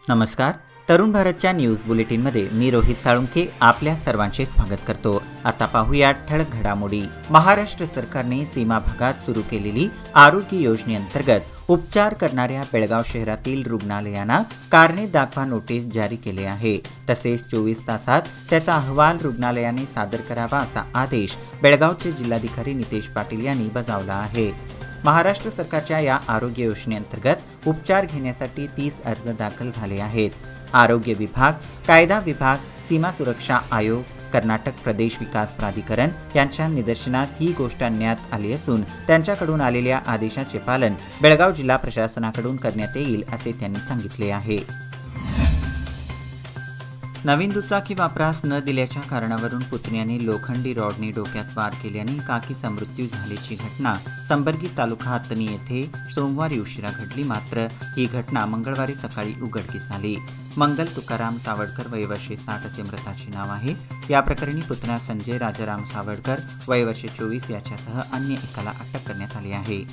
नमस्कार. तरुण भारतच्या न्यूज बुलेटिनमध्ये मी रोहित साळुंखे आपल्या सर्वांचे स्वागत करतो. आता पाहूया ठळक घडामोडी. महाराष्ट्र सरकारने सीमा भागात सुरू केलेली आरोग्य योजनेअंतर्गत उपचार करणाऱ्या बेळगाव शहरातील रुग्णालयांना कारणे दाखवा नोटीस जारी केले आहे. तसेच 24 तासात त्याचा अहवाल रुग्णालयाने सादर करावा असा आदेश बेळगावचे जिल्हाधिकारी नितेश पाटील यांनी बजावला आहे. महाराष्ट्र सरकारच्या या आरोग्य योजनेअंतर्गत उपचार घेण्यासाठी 30 अर्ज दाखल झाले आहेत. आरोग्य विभाग, कायदा विभाग, सीमा सुरक्षा आयोग, कर्नाटक प्रदेश विकास प्राधिकरण यांच्या निदर्शनास ही गोष्ट आणण्यात आली असून त्यांच्याकडून आलेल्या आदेशाचे पालन बेळगाव जिल्हा प्रशासनाकडून करण्यात येईल असे त्यांनी सांगितले आहे. नवीन दुचाकी वापरास न दिल्याच्या कारणावरून पुतण्याने लोखंडी रॉडने डोक्यात वार केल्याने काकीचा मृत्यू झाल्याची घटना संबर्गी तालुका हत्तनी येथे सोमवारी उशिरा घडली. मात्र ही घटना मंगळवारी सकाळी उघडकीस आली. मंगल तुकाराम सावडकर वय वर्षे 60 असे मृताचे नाव आहे. या प्रकरणी पुतण्या संजय राजाराम सावडकर वय वर्षे 24 याच्यासह अन्य एकाला अटक करण्यात आली आहे.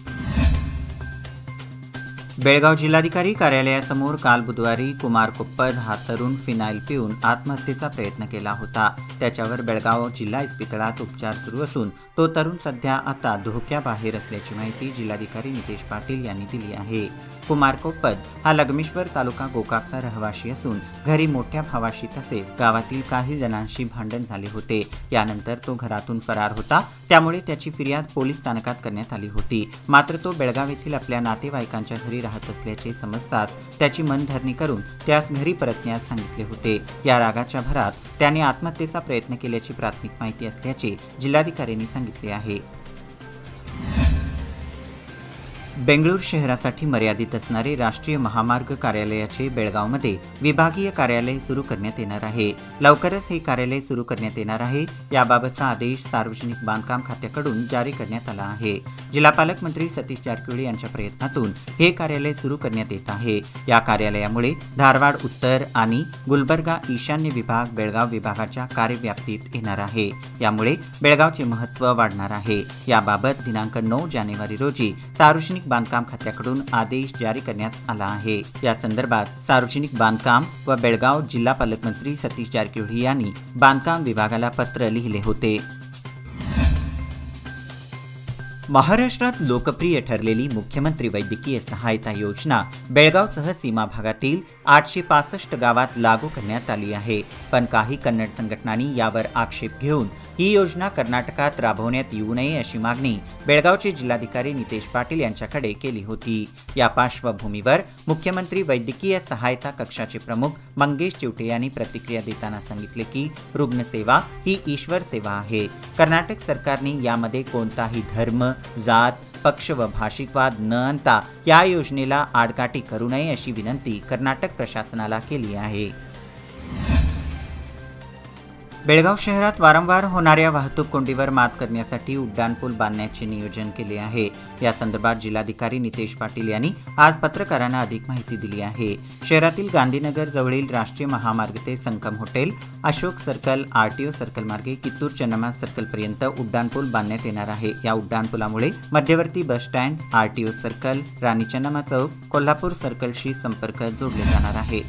बेळगाव जिल्हाधिकारी कार्यालयासमोर काल बुधवारी कुमार कोप्पद हा तरुण फिनाईल पिऊन आत्महत्येचा प्रयत्न केला होता. त्याच्यावर बेळगाव जिल्हा इस्पितळात उपचार सुरू असून तो तरुण सध्या आता धोक्याबाहेर असल्याची माहिती जिल्हाधिकारी नितेश पाटील यांनी दिली आहे. कुमार कोप्पद हा लगमेश्वर तालुका गोकाकचा रहिवासी असून घरी मोठ्या भावाशी तसेच गावातील काही जणांशी भांडण झाले होते. यानंतर तो घरातून फरार होता. त्यामुळे त्याची फिर्याद पोलीस स्थानकात करण्यात आली होती. मात्र तो बेळगाव येथील आपल्या नातेवाईकांच्या घरी राहत असल्याचे समजताच त्याची मनधरणी करून त्यास घरी परतण्यास सांगितले होते. या रागाच्या भरात त्याने आत्महत्येचा प्रयत्न केल्याची प्राथमिक माहिती असल्याचे जिल्हाधिकाऱ्यांनी सांगितले आहे. बेंगळूर शहरासाठी मर्यादित असणारे राष्ट्रीय महामार्ग कार्यालयाचे बेळगावमध्ये विभागीय कार्यालय सुरू करण्यात येणार आहे. लवकरच हे कार्यालय सुरू करण्यात येणार आहे. याबाबतचा आदेश सार्वजनिक बांधकाम खात्याकडून जारी करण्यात आला आहे. जिल्हा पालकमंत्री सतीश जारकिहोळी यांच्या प्रयत्नातून हे कार्यालय सुरू करण्यात येत आहे. या कार्यालयामुळे धारवाड उत्तर आणि गुलबर्गा ईशान्य विभाग बेळगाव विभागाच्या कार्यव्याप्तीत येणार आहे. यामुळे बेळगावचे महत्त्व वाढणार आहे. याबाबत दिनांक 9 जानेवारी रोजी सार्वजनिक बांधकाम खात्याकडून आदेश जारी करण्यात आला आहे. या संदर्भात सार्वजनिक बांधकाम व बेळगाव जिल्हा पालकमंत्री सतीश जारकिहोळी यांनी बांधकाम विभागाला पत्र लिहिले होते. महाराष्ट्रात लोकप्रिय ठरलेली मुख्यमंत्री वैद्यकीय सहायता योजना बेळगावसह सीमा भागातील 865 गावात लागू करण्यात आली आहे. पण काही कन्नड संघटनांनी यावर आक्षेप घेऊन ही योजना कर्नाटकात राबवण्यात येऊ नये अशी मागणी बेळगावचे जिल्हाधिकारी नितेश पाटील यांच्याकडे केली होती. या पार्श्वभूमीवर मुख्यमंत्री वैद्यकीय सहायता कक्षाचे प्रमुख मंगेश चिवटे यांनी प्रतिक्रिया देताना सांगितले की रुग्णसेवा ही ईश्वर सेवा आहे. कर्नाटक सरकारने यामध्ये कोणताही धर्म, जात, पक्ष व भाषिकवाद न आणता या योजनेला आडकाठी करू नये अशी विनंती कर्नाटक प्रशासनाला केली आहे. बेळगाव शहरात वारंवार होणाऱ्या वाहतूक कोंडीवर मात करण्यासाठी उड्डाणपूल बांधण्याचे नियोजन केले आहे. या संदर्भात जिल्हाधिकारी नितेश पाटील यांनी आज पत्रकारांना अधिक माहिती दिली आहे. शहरातील गांधीनगर जवळील राष्ट्रीय महामार्ग ते Sankam hotel, Ashok circle, RTO circle मार्गे कित्तूर चन्नम्मा सर्कलपर्यंत उड्डाणपूल बांधण्यात येणार आहे. या उड्डाणपुलामुळे मध्यवर्ती बस स्टँड, आरटीओ सर्कल, राणी चन्नम्मा चौक, कोल्हापूर सर्कलशी संपर्क जोडले जाणार आहे.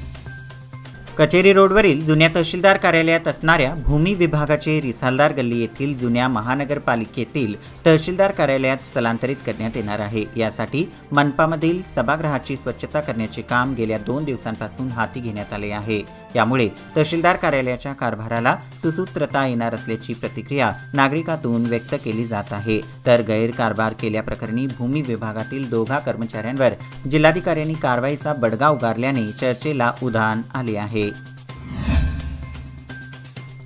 कचेरी रोडवरील जुन्या तहसीलदार कार्यालयात असणाऱ्या भूमी विभागाचे रिसालदार गल्ली येथील जुन्या महानगरपालिकेतील तहसीलदार कार्यालयात स्थलांतरित करण्यात येणार आहे. यासाठी मनपामधील सभागृहाची स्वच्छता करण्याचे काम गेल्या 2 दिवसांपासून हाती घेण्यात आले आहे. यामुळे तहसीलदार कार्यालयाच्या कारभाराला सुसूत्रता येणार असल्याची प्रतिक्रिया नागरिकांतून व्यक्त केली जात आहे. तर गैरकारभार केल्याप्रकरणी भूमी विभागातील 2 कर्मचाऱ्यांवर जिल्हाधिकाऱ्यांनी कारवाईचा बडगा उगारल्याने चर्चेला उधाण आले आहे.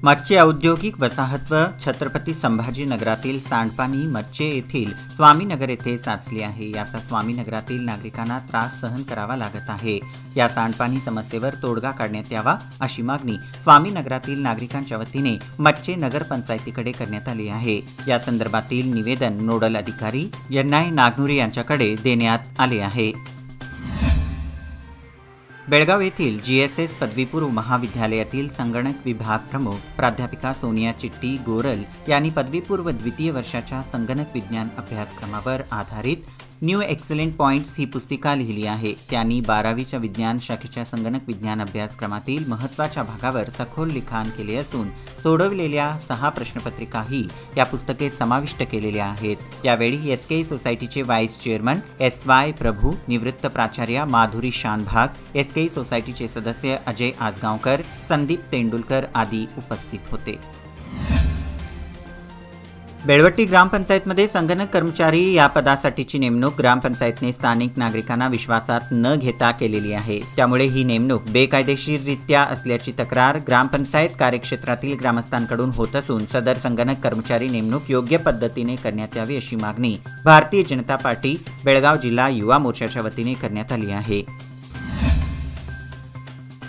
मच्छी औद्योगिक वसाहत व छत्रपती संभाजीनगरातील सांडपाणी मच्छे येथील स्वामीनगर येथे साचले आहे. याचा स्वामीनगरातील नागरिकांना त्रास सहन करावा लागत आहे. या सांडपाणी समस्येवर तोडगा काढण्यात यावा अशी मागणी स्वामीनगरातील नागरिकांच्या वतीने मच्छे नगरपंचायतीकडे करण्यात आली आहे. या संदर्भातील निवेदन नोडल अधिकारी एन.आय. नागनुरी यांच्याकडे देण्यात आले आहे. बेळगाव येथील जीएसएस पदवीपूर्व महाविद्यालयातील संगणक विभाग प्रमुख प्राध्यापिका सोनिया चिट्टी गोरल यांनी पदवीपूर्व द्वितीय वर्षाच्या संगणक विज्ञान अभ्यासक्रमावर आधारित न्यू एक्सलेंट पॉइंट्स ही पुस्तिका लिहिली आहे. त्यांनी 12वीच्या विज्ञान शाखेच्या संगणक विज्ञान अभ्यासक्रमातील महत्त्वाच्या भागावर सखोल लिखाण केले असून सोडवलेल्या 6 प्रश्नपत्रिकाही या पुस्तकेत समाविष्ट केलेल्या आहेत. यावेळी एसके सोसायटीचे व्हाईस चेअरमन SY प्रभू, निवृत्त प्राचार्य माधुरी शानभाग, एसके सोसायटीचे सदस्य अजय आसगावकर, संदीप तेंडुलकर आदी उपस्थित होते. बेळवट्टी ग्रामपंचायतमध्ये संगणक कर्मचारी या पदासाठीची नेमणूक ग्रामपंचायतने स्थानिक नागरिकांना विश्वासात न घेता केलेली आहे. त्यामुळे ही नेमणूक बेकायदेशीररित्या असल्याची तक्रार ग्रामपंचायत कार्यक्षेत्रातील ग्रामस्थांकडून होत असून सदर संगणक कर्मचारी नेमणूक योग्य पद्धतीने करण्यात यावी अशी मागणी भारतीय जनता पार्टी बेळगाव जिल्हा युवा मोर्चाच्या वतीने करण्यात आली आहे.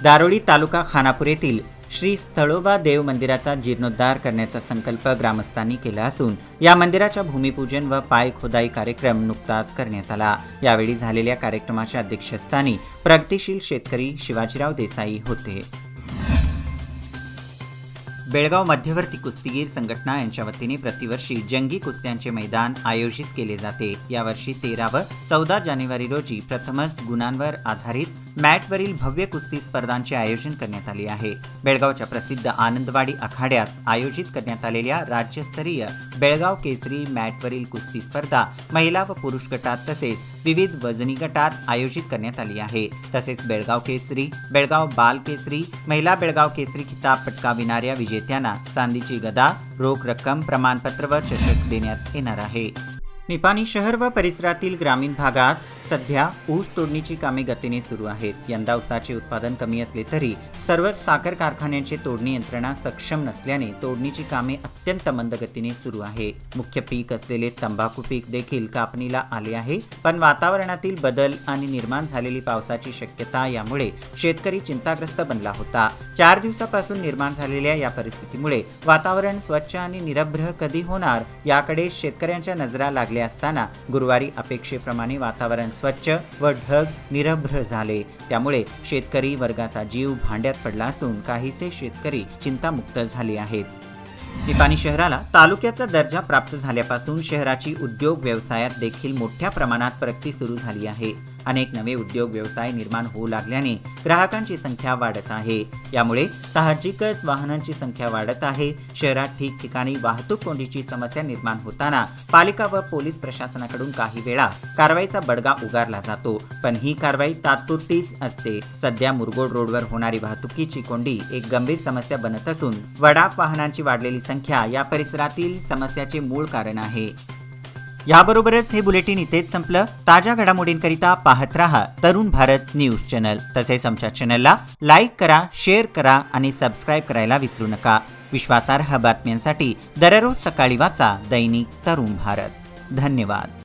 दारोळी तालुका खानापूर येथील श्री स्थळोबा देव मंदिराचा जीर्णोद्धार करण्याचा संकल्प ग्रामस्थांनी केला असून या मंदिराच्या भूमिपूजन व पाय खोदाई कार्यक्रम नुकताच करण्यात आला. यावेळी झालेल्या कार्यक्रमाच्या अध्यक्षस्थानी प्रगतिशील शेतकरी शिवाजीराव देसाई होते. बेळगाव मध्यवर्ती कुस्तीगीर संघटना यांच्या वतीने प्रतिवर्षी जंगी कुस्त्यांचे मैदान आयोजित केले जाते. यावर्षी 13 व 14 जानेवारी रोजी प्रथमच गुणांवर आधारित मॅटवरील भव्य कुस्ती स्पर्धांचे आयोजन करण्यात आले आहे. बेळगावच्या प्रसिद्ध आनंदवाडी आखाड्यात आयोजित करण्यात आलेल्या राज्यस्तरीय बेळगाव केसरी मॅटवरील कुस्ती स्पर्धा महिला व पुरुष गटात तसेच विविध वजनी गटात आयोजित करण्यात आली आहे. तसेच बेळगाव केसरी, बेळगाव बाल केसरी, महिला बेळगाव केसरी खिताब पटकाविणाऱ्या विजेत्यांना चांदीची गदा, रोख रक्कम, प्रमाणपत्र व चषक देण्यात येणार आहे. निपाणी शहर व परिसरातील ग्रामीण भागात सध्या ऊस तोडणीची कामे गतीने सुरू आहेत. यंदा ऊसाचे उत्पादन कमी असले तरी सर्वच साखर कारखान्यांची तोडणी यंत्रणा सक्षम नसल्याने तोडणीची कामे अत्यंत मंद गतीने सुरू आहे. मुख्य पीक असलेले तंबाखू पीक देखील कापणीला आले आहे. पण वातावरणातील बदल आणि निर्माण झालेली पावसाची शक्यता यामुळे शेतकरी चिंताग्रस्त बनला होता. 4 दिवसापासून निर्माण झालेल्या या परिस्थितीमुळे वातावरण स्वच्छ आणि निरभ्र कधी होणार याकडे शेतकऱ्यांच्या नजरा लागल्या असताना गुरुवारी अपेक्षेप्रमाणे वातावरण स्वच्छ व ढग निरभ्र झाले. त्यामुळे शेतकरी वर्गाचा जीव भांड्यात पडला असून काहीसे शेतकरी चिंतामुक्त झाले आहेत. निपाणी शहराला तालुक्याचा दर्जा प्राप्त झाल्यापासून शहराची उद्योग व्यवसायात देखील मोठ्या प्रमाणात प्रगती सुरू झाली आहे. अनेक नवे उद्योग व्यवसाय निर्माण होऊ लागल्याने ग्राहकांची संख्या वाढत आहे. यामुळे साहजिकच वाहनांची संख्या वाढत आहे. शहरात ठिकठिकाणी वाहतूक कोंडीची समस्या निर्माण होताना पालिका व पोलीस प्रशासनाकडून काही वेळा कारवाईचा बडगा उगारला जातो, पण ही कारवाई तात्पुरतीच असते. सध्या मुरगोड रोडवर होणारी वाहतुकीची कोंडी एक गंभीर समस्या बनत असून वडाप वाहनांची वाढलेली संख्या या परिसरातील समस्याचे मूळ कारण आहे. याबरोबरच हे बुलेटिन इथेच संपलं. ताज्या घडामोडींकरिता पाहत रहा तरुण भारत न्यूज चॅनल. तसेच आमच्या चॅनलला लाईक करा, शेअर करा आणि सबस्क्राईब करायला विसरू नका. विश्वासार्ह बातम्यांसाठी दररोज सकाळी वाचा दैनिक तरुण भारत. धन्यवाद.